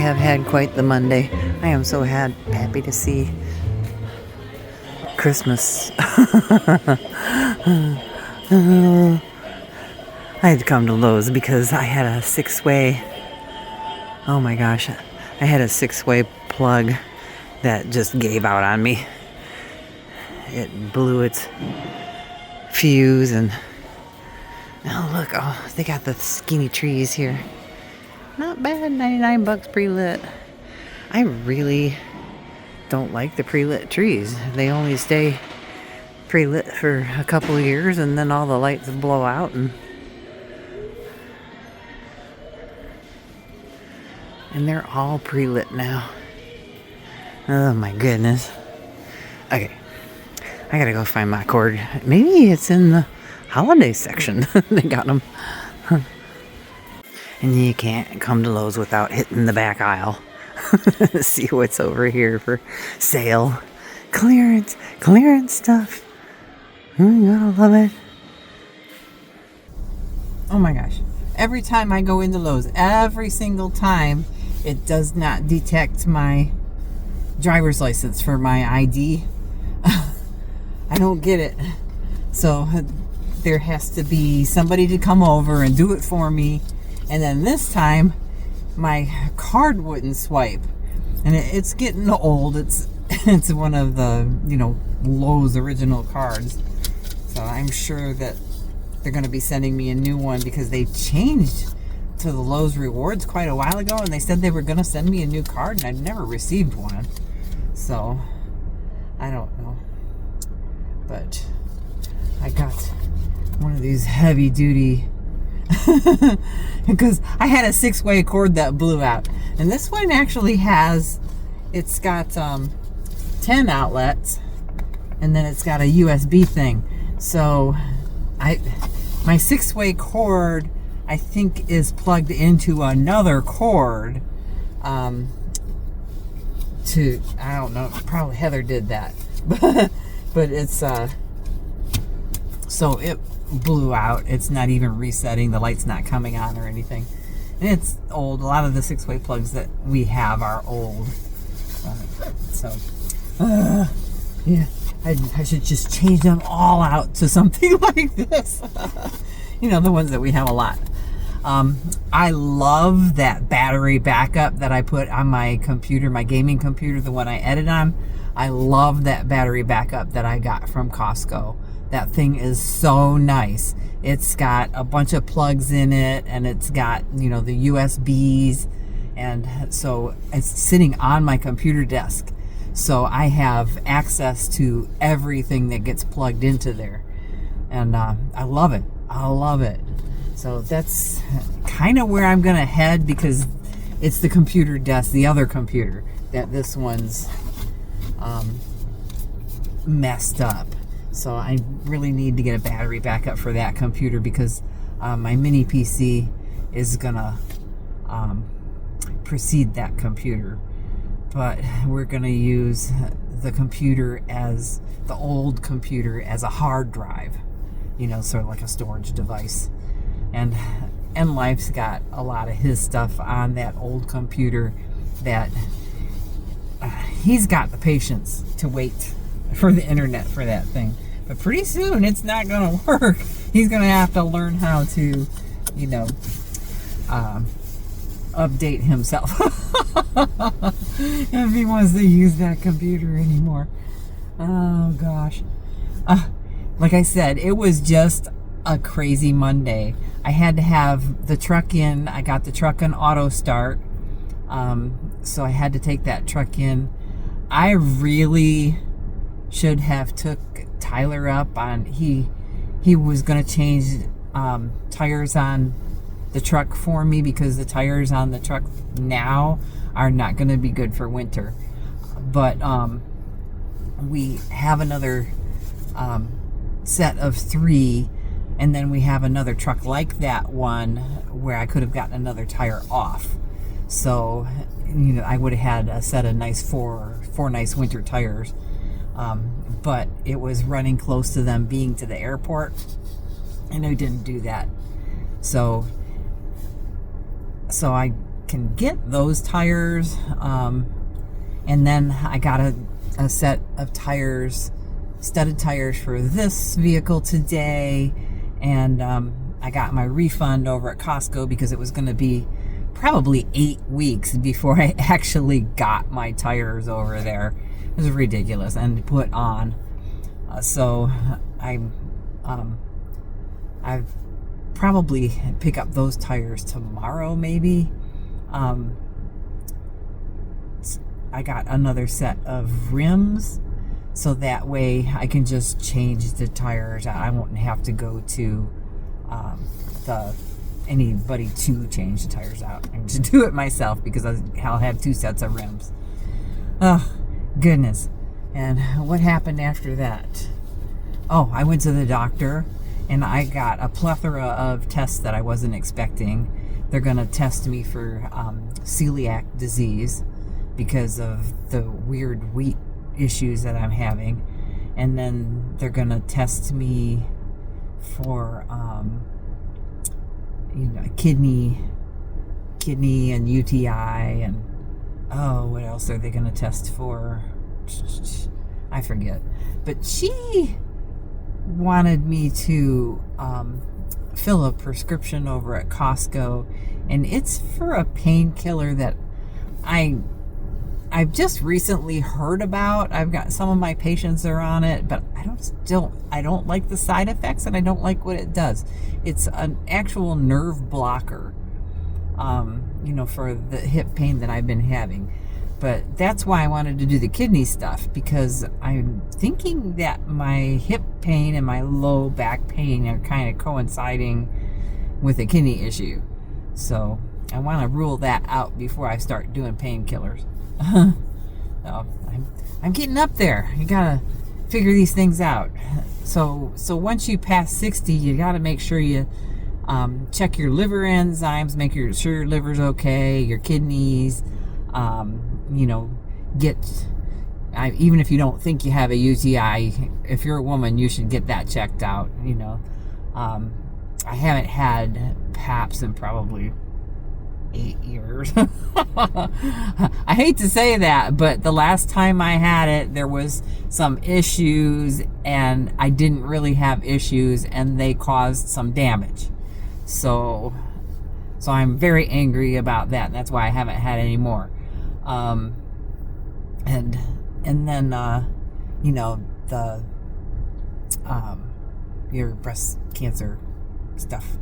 have had quite the Monday. I am so happy to see Christmas. I had to come to Lowe's because I had a 6-way, oh my gosh, I had a 6-way plug that just gave out on me. It blew its fuse and oh look, oh, they got the skinny trees here. Not bad, 99 bucks pre-lit. I really don't like the pre-lit trees. They only stay pre-lit for a couple of years and then all the lights blow out and they're all pre-lit now. Oh my goodness. Okay, I gotta go find my cord. Maybe it's in the holiday section. They got them. And you can't come to Lowe's without hitting the back aisle. See what's over here for sale. Clearance stuff. You gotta love it. Oh my gosh. Every time I go into Lowe's, every single time, it does not detect my driver's license for my ID. I don't get it. So there has to be somebody to come over and do it for me. And then this time, my card wouldn't swipe. And it's getting old. It's one of the, Lowe's original cards. So I'm sure that they're going to be sending me a new one because they changed to the Lowe's Rewards quite a while ago. And they said they were going to send me a new card and I've never received one. So, I don't know. But I got one of these heavy duty because I had a 6-way cord that blew out, and this one actually it's got 10 outlets, and then it's got a USB thing. So my 6-way cord I think is plugged into another cord I don't know, probably Heather did that. But it's so it blew out. It's not even resetting. The light's not coming on or anything. And it's old. A lot of the 6-way plugs that we have are old. Yeah, I should just change them all out to something like this. The ones that we have a lot. I love that battery backup that I put on my computer, my gaming computer, the one I edit on. I love that battery backup that I got from Costco. That thing is so nice. It's got a bunch of plugs in it, and it's got, the USBs, and so it's sitting on my computer desk. So I have access to everything that gets plugged into there. And I love it. I love it. So that's kind of where I'm going to head because it's the computer desk, the other computer, that this one's messed up. So I really need to get a battery backup for that computer because my mini PC is gonna precede that computer. But we're gonna use the computer as the old computer as a hard drive, sort of like a storage device. And Life's got a lot of his stuff on that old computer that he's got the patience to wait for the internet for that thing. But pretty soon it's not going to work. He's going to have to learn how to, update himself if he wants to use that computer anymore. Oh gosh. Like I said, it was just a crazy Monday. I had to have the truck in. I got the truck on auto start. So I had to take that truck in. I really should have took Tyler up on, he was going to change tires on the truck for me because the tires on the truck now are not going to be good for winter. But we have another set of 3, and then we have another truck like that one where I could have gotten another tire off. So, I would have had a set of nice four nice winter tires. But it was running close to them being to the airport, and I didn't do that. So I can get those tires. And then I got a set of tires, studded tires for this vehicle today. And I got my refund over at Costco because it was going to be probably 8 weeks before I actually got my tires over there. It was ridiculous and to put on. So I've probably pick up those tires tomorrow, maybe. I got another set of rims, so that way I can just change the tires. I won't have to go to anybody to change the tires out. I can just do it myself because I'll have 2 sets of rims. Oh, goodness. And what happened after that? Oh, I went to the doctor and I got a plethora of tests that I wasn't expecting. They're going to test me for celiac disease because of the weird wheat issues that I'm having. And then they're going to test me for kidney and UTI, and what else are they going to test for? I forget. But she wanted me to fill a prescription over at Costco, and it's for a painkiller that I've just recently heard about. I've got some of my patients are on it, but I don't like the side effects, and I don't like what it does. It's an actual nerve blocker, for the hip pain that I've been having. But that's why I wanted to do the kidney stuff, because I'm thinking that my hip pain and my low back pain are kind of coinciding with a kidney issue. So I want to rule that out before I start doing painkillers. So I'm getting up there. You gotta figure these things out. So once you pass 60, you gotta make sure you check your liver enzymes, make sure your liver's okay, your kidneys. Even if you don't think you have a UTI, if you're a woman, you should get that checked out. I haven't had PAPs in probably 8 years. I hate to say that, but the last time I had it, there was some issues, and I didn't really have issues, and they caused some damage. So I'm very angry about that, and that's why I haven't had any more. And then your breast cancer stuff.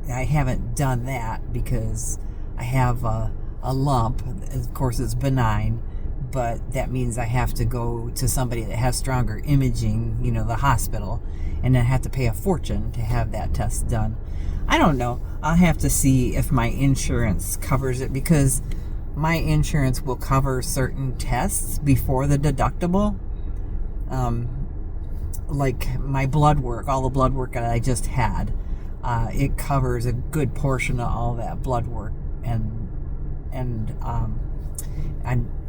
I haven't done that because I have a lump. Of course, it's benign, but that means I have to go to somebody that has stronger imaging, the hospital, and then have to pay a fortune to have that test done. I don't know. I'll have to see if my insurance covers it, because my insurance will cover certain tests before the deductible. Like my blood work, all the blood work that I just had, it covers a good portion of all that blood work, and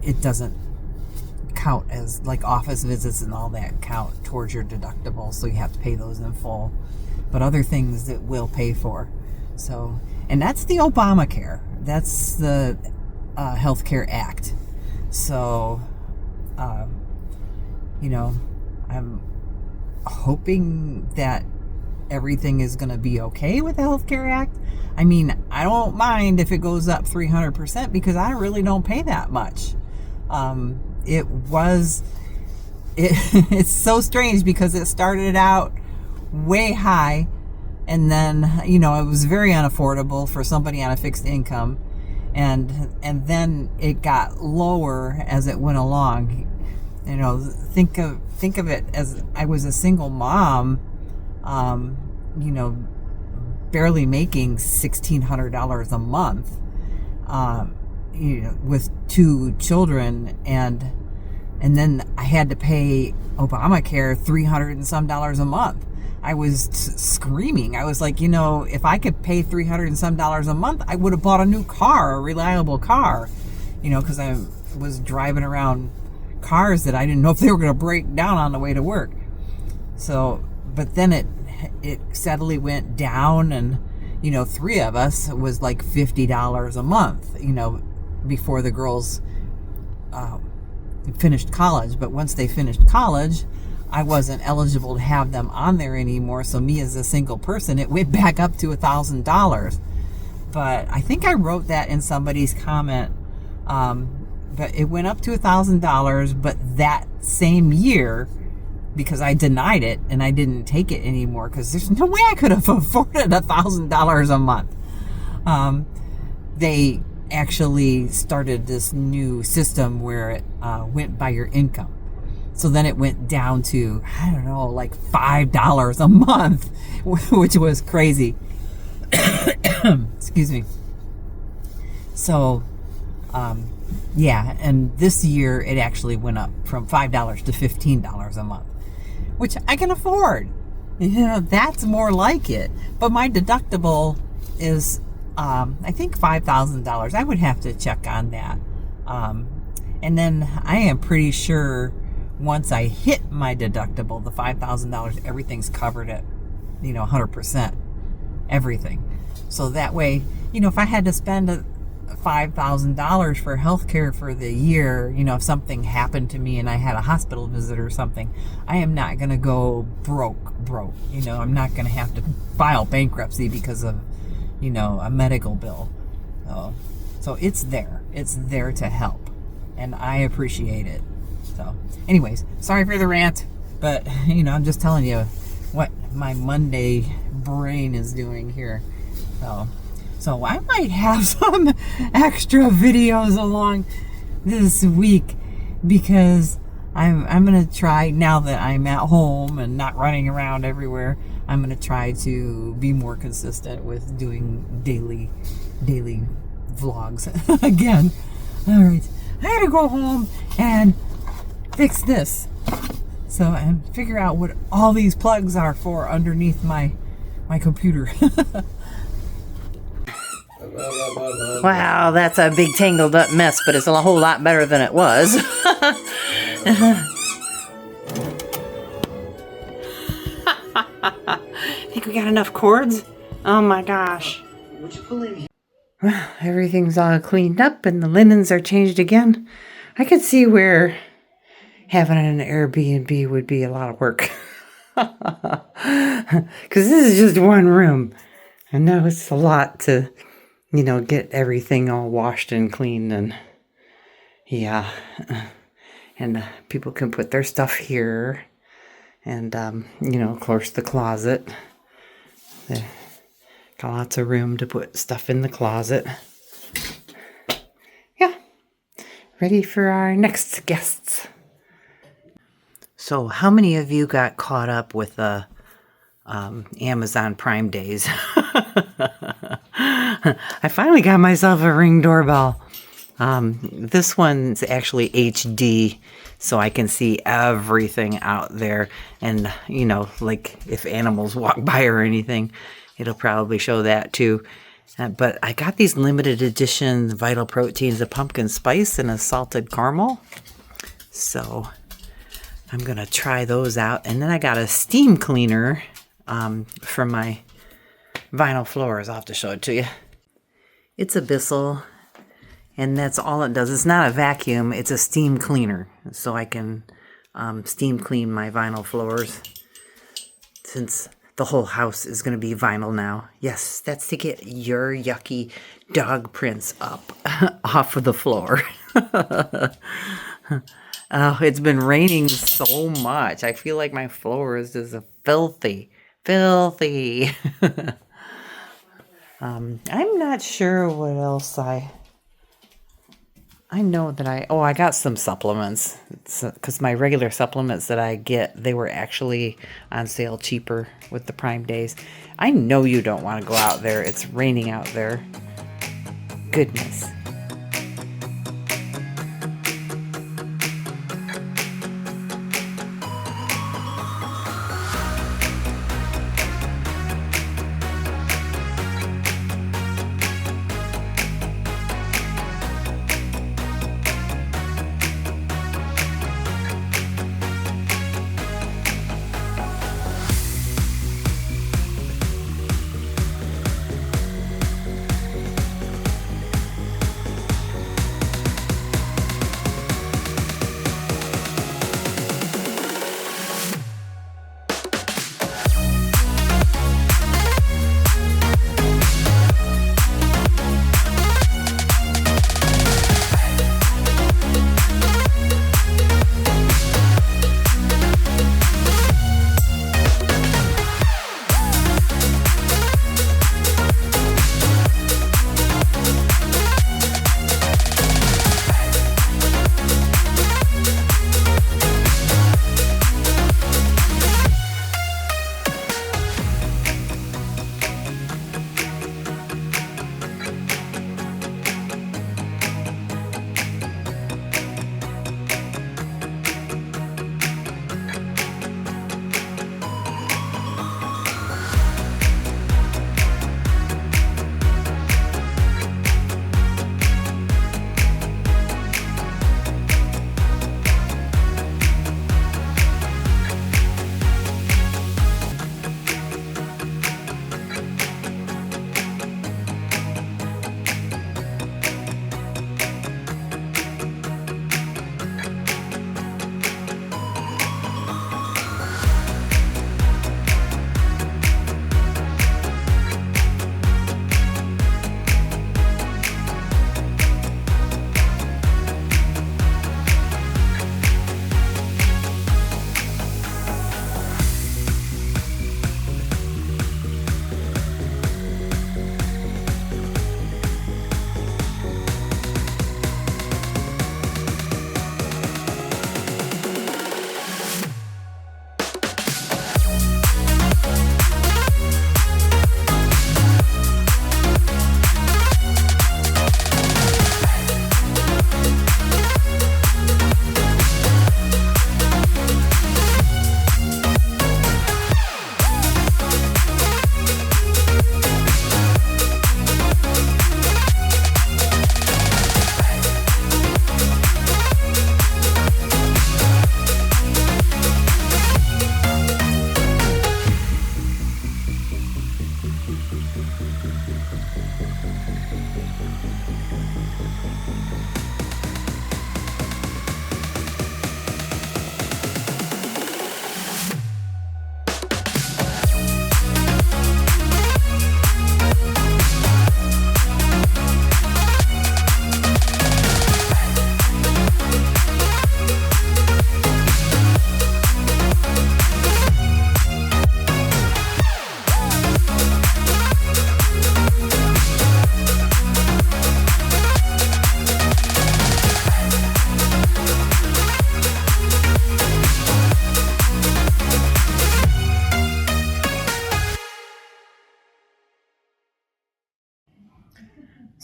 it doesn't count as like office visits and all that count towards your deductible, so you have to pay those in full. But other things that will pay for. So, and that's the Obamacare. That's the Healthcare Act. So, I'm hoping that everything is going to be okay with the Healthcare Act. I mean, I don't mind if it goes up 300% because I really don't pay that much. It's so strange because it started out way high, and then it was very unaffordable for somebody on a fixed income, and then it got lower as it went along. Think of it as I was a single mom, barely making $1,600 a month, with 2 children, and then I had to pay Obamacare $300 and some a month. I was screaming. I was like, if I could pay $300 and some a month, I would have bought a new car, a reliable car, because I was driving around cars that I didn't know if they were going to break down on the way to work. So, but then it steadily went down, and three of us was like $50 a month, before the girls finished college. But once they finished college, I wasn't eligible to have them on there anymore. So me as a single person, it went back up to $1,000. But I think I wrote that in somebody's comment. But it went up to $1,000. But that same year, because I denied it and I didn't take it anymore, because there's no way I could have afforded $1,000 a month. They actually started this new system where it went by your income. So then it went down to, I don't know, like $5 a month, which was crazy. Excuse me. So, yeah, and this year it actually went up from $5 to $15 a month, which I can afford. That's more like it. But my deductible is, I think $5,000. I would have to check on that. And then I am pretty sure once I hit my deductible, the $5,000, everything's covered at, 100%, everything. So that way, if I had to spend $5,000 for healthcare for the year, if something happened to me and I had a hospital visit or something, I am not going to go broke. I'm not going to have to file bankruptcy because of, a medical bill. So it's there to help, and I appreciate it. So anyways, sorry for the rant, but I'm just telling you what my Monday brain is doing here. So I might have some extra videos along this week, because I'm going to try, now that I'm at home and not running around everywhere, I'm going to try to be more consistent with doing daily vlogs again. All right, I gotta go home and fix this, and figure out what all these plugs are for underneath my computer. Wow, that's a big tangled up mess, but it's a whole lot better than it was. Think we got enough cords? Oh my gosh. Well, everything's all cleaned up and the linens are changed again. I could see where having an Airbnb would be a lot of work. Because this is just one room. I know it's a lot to, get everything all washed and clean, and yeah. And people can put their stuff here. And, of course, the closet. Got lots of room to put stuff in the closet. Yeah. Ready for our next guests. So how many of you got caught up with the Amazon Prime days? I finally got myself a Ring doorbell. This one's actually HD, so I can see everything out there. And, like if animals walk by or anything, it'll probably show that too. But I got these limited edition Vital Proteins, a pumpkin spice and a salted caramel. So I'm going to try those out. And then I got a steam cleaner for my vinyl floors. I'll have to show it to you. It's a Bissell, and that's all it does. It's not a vacuum. It's a steam cleaner. So I can steam clean my vinyl floors, since the whole house is going to be vinyl now. Yes, that's to get your yucky dog prints up off of the floor. Oh, it's been raining so much. I feel like my floor is just filthy. I'm not sure what else I know that I got some supplements, because my regular supplements that I get, they were actually on sale cheaper with the Prime days. I know you don't want to go out there. It's raining out there. Goodness.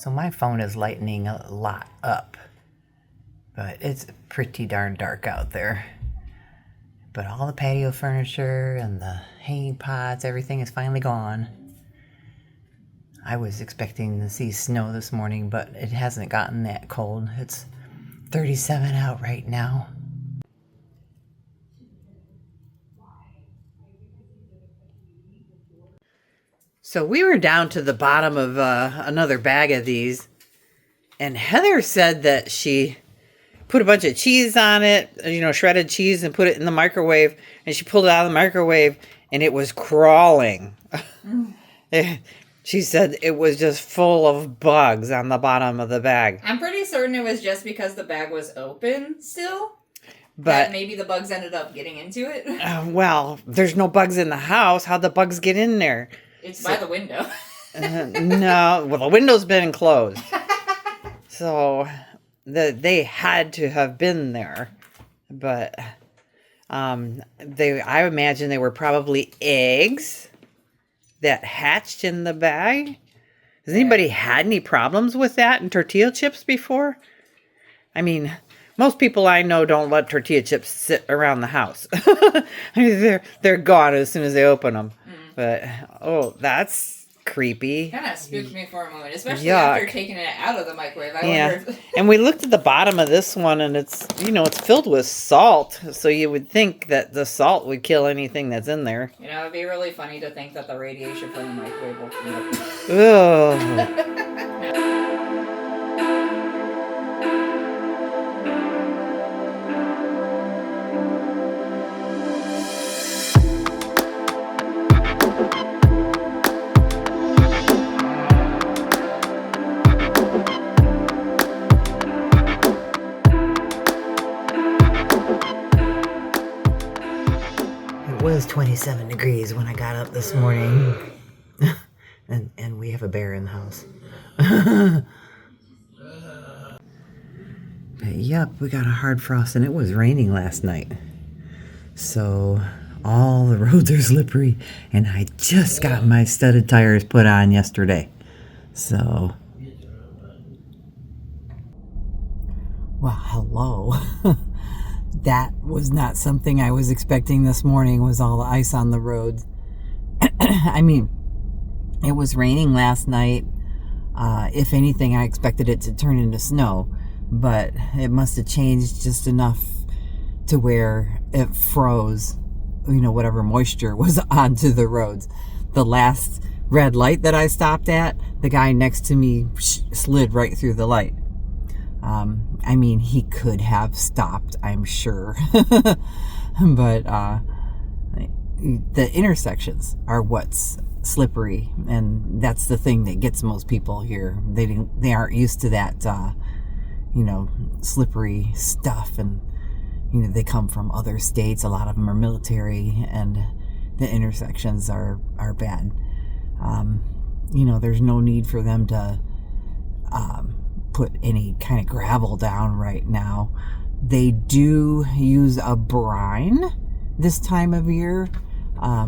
So my phone is lightening a lot up, but it's pretty darn dark out there. But all the patio furniture and the hanging pots, everything is finally gone. I was expecting to see snow this morning, but it hasn't gotten that cold. It's 37 out right now. So we were down to the bottom of another bag of these, and Heather said that she put a bunch of cheese on it, shredded cheese, and put it in the microwave, and she pulled it out of the microwave, and it was crawling. She said it was just full of bugs on the bottom of the bag. I'm pretty certain it was just because the bag was open still. But that maybe the bugs ended up getting into it. Well, there's no bugs in the house. How'd the bugs get in there? It's by the window. No, well, the window's been closed. So they had to have been there. But I imagine they were probably eggs that hatched in the bag. Has anybody had any problems with that in tortilla chips before? I mean, most people I know don't let tortilla chips sit around the house. I mean, they're gone as soon as they open them. But, that's creepy. Kind of spooked me for a moment, especially Yuck. after taking it out of the microwave. I wonder if... And we looked at the bottom of this one, and it's, it's filled with salt. So you would think that the salt would kill anything that's in there. It'd be really funny to think that the radiation from the microwave will come up. Ugh. It was 27 degrees when I got up this morning. and we have a bear in the house. But yep, we got a hard frost, and it was raining last night. So all the roads are slippery, and I just got my studded tires put on yesterday. So, well, hello. That was not something I was expecting this morning, was all the ice on the roads. I mean, it was raining last night. If anything, I expected it to turn into snow, but it must have changed just enough to where it froze, whatever moisture was onto the roads. The last red light that I stopped at, the guy next to me slid right through the light. I mean, he could have stopped, I'm sure. But the intersections are what's slippery, and that's the thing that gets most people here. They aren't used to that, slippery stuff, and they come from other states. A lot of them are military, and the intersections are bad. There's no need for them to put any kind of gravel down right now. They do use a brine this time of year.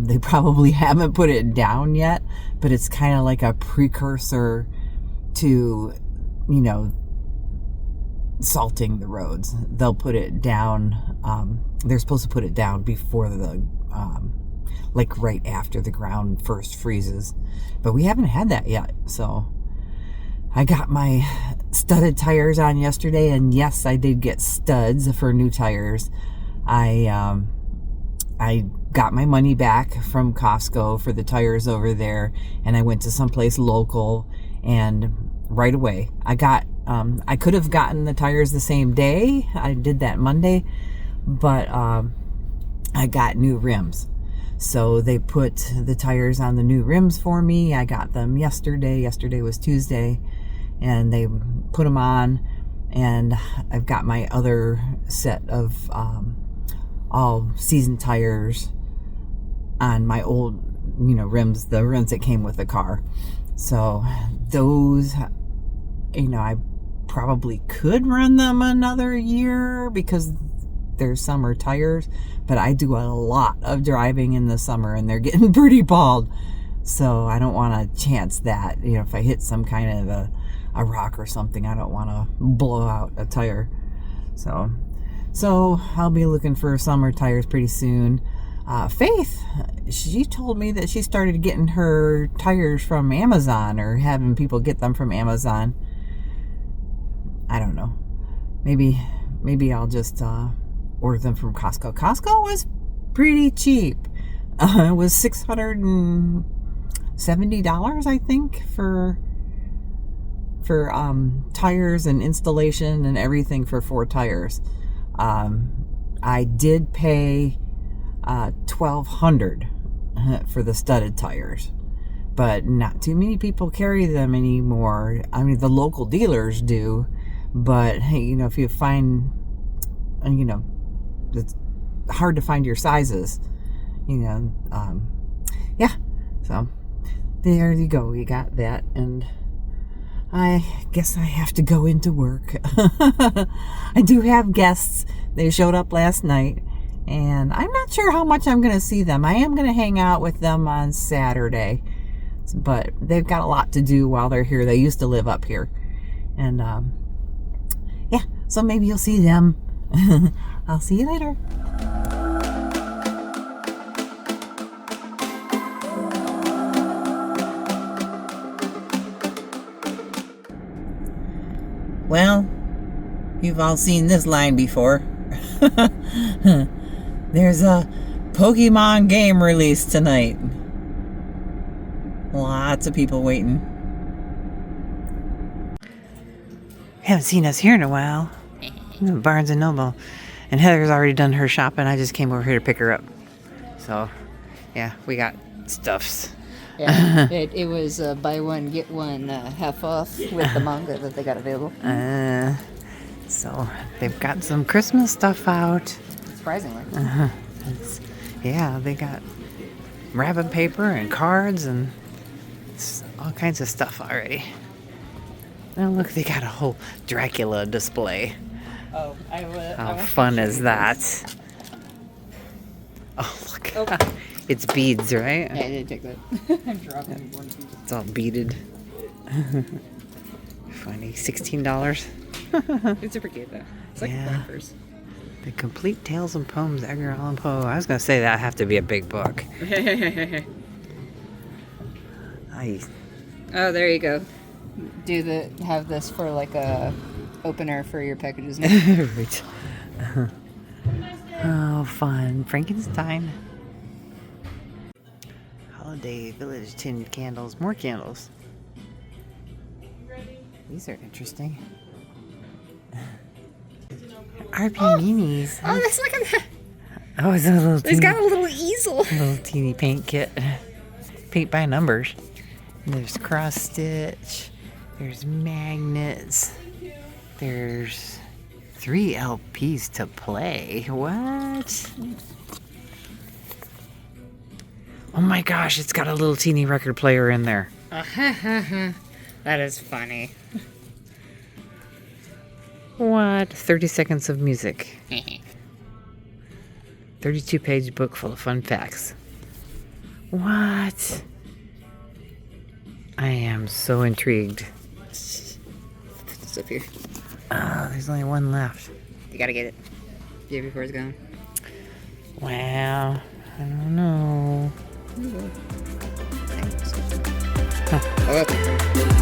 They probably haven't put it down yet, but it's kind of like a precursor to, salting the roads. They'll put it down. They're supposed to put it down before right after the ground first freezes, but we haven't had that yet. So I got my studded tires on yesterday, and yes, I did get studs for new tires. I got my money back from Costco for the tires over there, and I went to someplace local, and right away I could have gotten the tires the same day. I did that Monday, but I got new rims. So they put the tires on the new rims for me. I got them yesterday. Yesterday was Tuesday. And they put them on, and I've got my other set of all season tires on my old, rims, the rims that came with the car. So those, I probably could run them another year because they're summer tires, but I do a lot of driving in the summer, and they're getting pretty bald. So I don't want to chance that, if I hit some kind of a a rock or something. I don't want to blow out a tire. So I'll be looking for summer tires pretty soon. Faith, she told me that she started getting her tires from Amazon, or having people get them from Amazon. I don't know. Maybe I'll just order them from Costco. Costco was pretty cheap. It was $670, I think, for tires and installation and everything for 4 tires. I did pay $1,200 for the studded tires, but not too many people carry them anymore. I mean, the local dealers do, but hey, you know, if you find, you know, it's hard to find your sizes, you know. Yeah, so there you go. You got that, and I guess I have to go into work. I do have guests. They showed up last night, and I'm not sure how much I'm going to see them. I am going to hang out with them on Saturday, but they've got a lot to do while they're here. They used to live up here, and yeah, so maybe you'll see them. I'll see you later. Well, you've all seen this line before. There's a Pokemon game release tonight. Lots of people waiting. Haven't seen us here in a while. Barnes and Noble. And Heather's already done her shopping. I just came over here to pick her up. So, yeah, we got stuffs. Yeah, it was buy one, get one half off with the manga that they got available. So, they've got some Christmas stuff out. Surprisingly. Yeah, they got wrapping paper and cards and all kinds of stuff already. Oh, look, they got a whole Dracula display. Oh, How fun is that? Oh, look. Oh. It's beads, right? Yeah, I did take that. I'm dropping one piece. It's all beaded. Funny. $16. It's super cute, though. It's like Yeah. Blackbirds. The Complete Tales and Poems, Edgar Allan Poe. I was going to say that have to be a big book. Oh, there you go. Have this for like a opener for your packages. Right. Oh, fun. Frankenstein. Holiday Village tin candles. More candles. These are interesting. RP minis. Oh, let's look at that. Oh, it's a little teeny, It's got a little easel. little teeny paint kit. Paint by numbers. And there's cross stitch. There's magnets. There's 3 LPs to play. What? Oh my gosh, it's got a little teeny record player in there. That is funny. What? 30 seconds of music. 32-page book full of fun facts. What? I am so intrigued. It's up here. Oh, there's only one left. You gotta get it. Get it before it's gone. Wow. I don't know. Oh, okay.